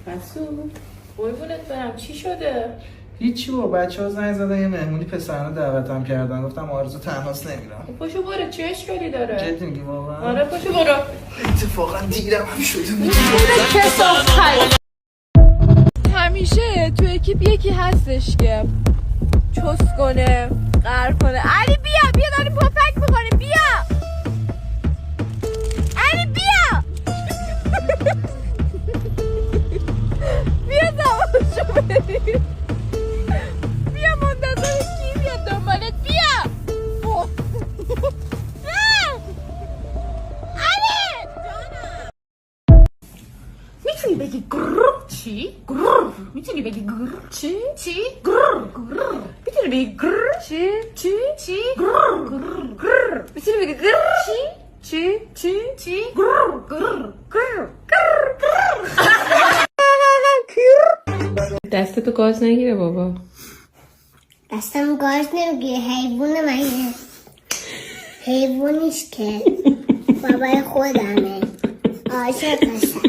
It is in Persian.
مسعود قربونت برم چی شده؟ هیچی با بچه ها زنگ زدن یه مهمونی پسرانه دعوتم کردن گفتم آرزو تنهاست نمیرم. پاشو برو چه اشکالی داره؟ جدی میگی واقعا؟ آره پاشو برو. اتفاقا دیرم هم شده همیشه تو اکیپ یکی هستش که چست کنه قهر کنه. علی بیا داریم پفک میکنیم بیا علی بیا بیا زمانشو بریم بیا منتظر کی بیاد دنبالت بیا علی میتونی بگی گرر چی؟ گرر میتونی بگی گرر چی؟ چی؟ گرر گرر میتونی بگی گرر چی؟ چی؟ چی؟ گرر گرر گرر میتونی بگی گرر چی؟ چی؟ چی؟ چی؟ گرر گرر گرر گرر دستتو گاز نگیره بابا. دستم گاز نمیگیره حیوونه مگه حیوونیش که بابای خودمه عاشقشم